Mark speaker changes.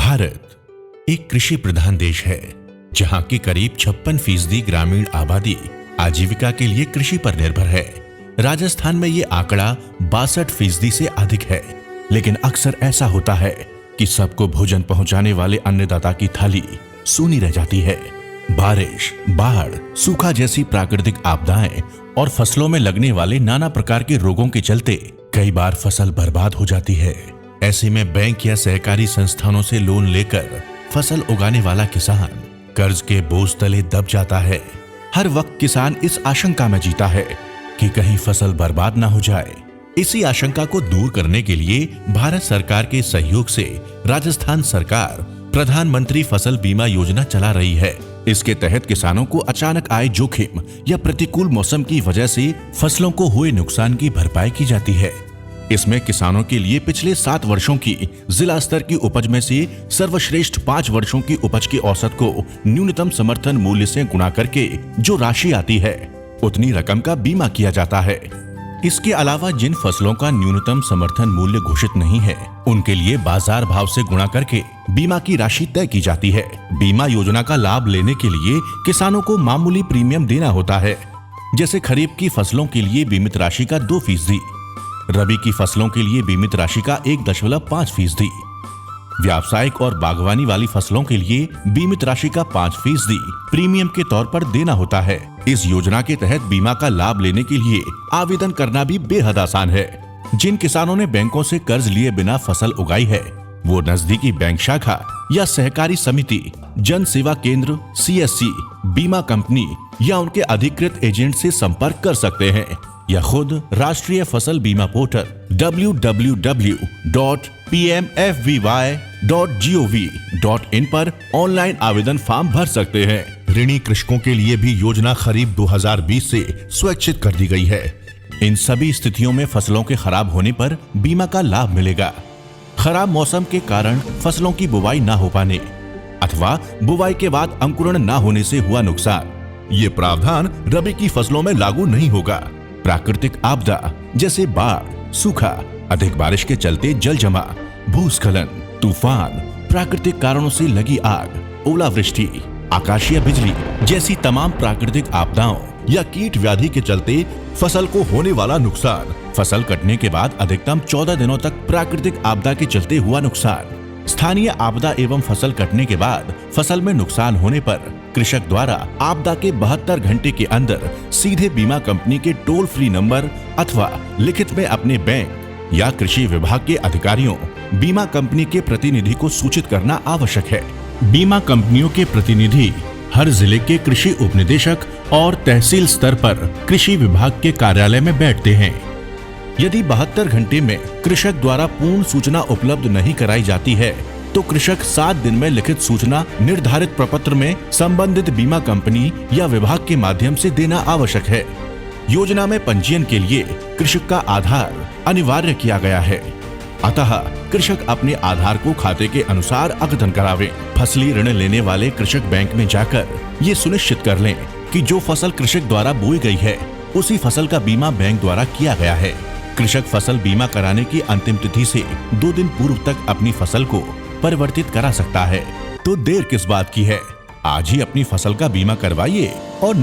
Speaker 1: भारत एक कृषि प्रधान देश है, जहां की करीब 56% ग्रामीण आबादी आजीविका के लिए कृषि पर निर्भर है। राजस्थान में ये आंकड़ा 62% से अधिक है। लेकिन अक्सर ऐसा होता है कि सबको भोजन पहुंचाने वाले अन्नदाता की थाली सूनी रह जाती है। बारिश, बाढ़, सूखा जैसी प्राकृतिक आपदाएं और फसलों में लगने वाले नाना प्रकार के रोगों के चलते कई बार फसल बर्बाद हो जाती है। ऐसे में बैंक या सहकारी संस्थानों से लोन लेकर फसल उगाने वाला किसान कर्ज के बोझ तले दब जाता है। हर वक्त किसान इस आशंका में जीता है कि कहीं फसल बर्बाद ना हो जाए। इसी आशंका को दूर करने के लिए भारत सरकार के सहयोग से राजस्थान सरकार प्रधानमंत्री फसल बीमा योजना चला रही है। इसके तहत किसानों को अचानक आए जोखिम या प्रतिकूल मौसम की वजह से फसलों को हुए नुकसान की भरपाई की जाती है। इसमें किसानों के लिए पिछले 7 वर्षों की जिला स्तर की उपज में से सर्वश्रेष्ठ 5 वर्षों की उपज की औसत को न्यूनतम समर्थन मूल्य से गुणा करके जो राशि आती है उतनी रकम का बीमा किया जाता है। इसके अलावा जिन फसलों का न्यूनतम समर्थन मूल्य घोषित नहीं है, उनके लिए बाजार भाव से गुणा करके बीमा की राशि तय की जाती है। बीमा योजना का लाभ लेने के लिए किसानों को मामूली प्रीमियम देना होता है, जैसे खरीफ की फसलों के लिए बीमित राशि का 2%, रबी की फसलों के लिए बीमित राशि का 1.5%, व्यावसायिक और बागवानी वाली फसलों के लिए बीमित राशि का 5% प्रीमियम के तौर पर देना होता है। इस योजना के तहत बीमा का लाभ लेने के लिए आवेदन करना भी बेहद आसान है। जिन किसानों ने बैंकों से कर्ज लिए बिना फसल उगाई है, वो नजदीकी बैंक शाखा या सहकारी समिति, जन सेवा केंद्र, CSC, बीमा कंपनी या उनके अधिकृत एजेंट से संपर्क कर सकते हैं, या खुद राष्ट्रीय फसल बीमा पोर्टल www.pmfby.gov.in पर ऑनलाइन आवेदन फॉर्म भर सकते हैं। ऋणी कृषकों के लिए भी योजना खरीफ 2020 से स्वैच्छिक कर दी गई है। इन सभी स्थितियों में फसलों के खराब होने पर बीमा का लाभ मिलेगा। खराब मौसम के कारण फसलों की बुवाई ना हो पाने अथवा बुवाई के बाद अंकुरण ना होने से हुआ नुकसान, ये प्रावधान रबी की फसलों में लागू नहीं होगा। प्राकृतिक आपदा जैसे बाढ़, सूखा, अधिक बारिश के चलते जल जमा, भूस्खलन, तूफान, प्राकृतिक कारणों से लगी आग, ओलावृष्टि, आकाशीय बिजली जैसी तमाम प्राकृतिक आपदाओं या कीट व्याधि के चलते फसल को होने वाला नुकसान, फसल कटने के बाद अधिकतम 14 दिनों तक प्राकृतिक आपदा के चलते हुआ नुकसान, स्थानीय आपदा एवं फसल कटने के बाद फसल में नुकसान होने पर कृषक द्वारा आपदा के 72 घंटे के अंदर सीधे बीमा कंपनी के टोल फ्री नंबर अथवा लिखित में अपने बैंक या कृषि विभाग के अधिकारियों, बीमा कंपनी के प्रतिनिधि को सूचित करना आवश्यक है। बीमा कंपनियों के प्रतिनिधि हर जिले के कृषि उपनिदेशक और तहसील स्तर पर कृषि विभाग के कार्यालय में बैठते हैं। यदि 72 घंटे में कृषक द्वारा पूर्ण सूचना उपलब्ध नहीं कराई जाती है, तो कृषक 7 दिन में लिखित सूचना निर्धारित प्रपत्र में संबंधित बीमा कंपनी या विभाग के माध्यम से देना आवश्यक है। योजना में पंजीयन के लिए कृषक का आधार अनिवार्य किया गया है, अतः कृषक अपने आधार को खाते के अनुसार अद्यतन करावे। फसली ऋण लेने वाले कृषक बैंक में जाकर ये सुनिश्चित कर लें कि जो फसल कृषक द्वारा बोई गई है, उसी फसल का बीमा बैंक द्वारा किया गया है। कृषक फसल बीमा कराने की अंतिम तिथि से 2 दिन पूर्व तक अपनी फसल को परिवर्तित करा सकता है। तो देर किस बात की है, आज ही अपनी फसल का बीमा करवाइए और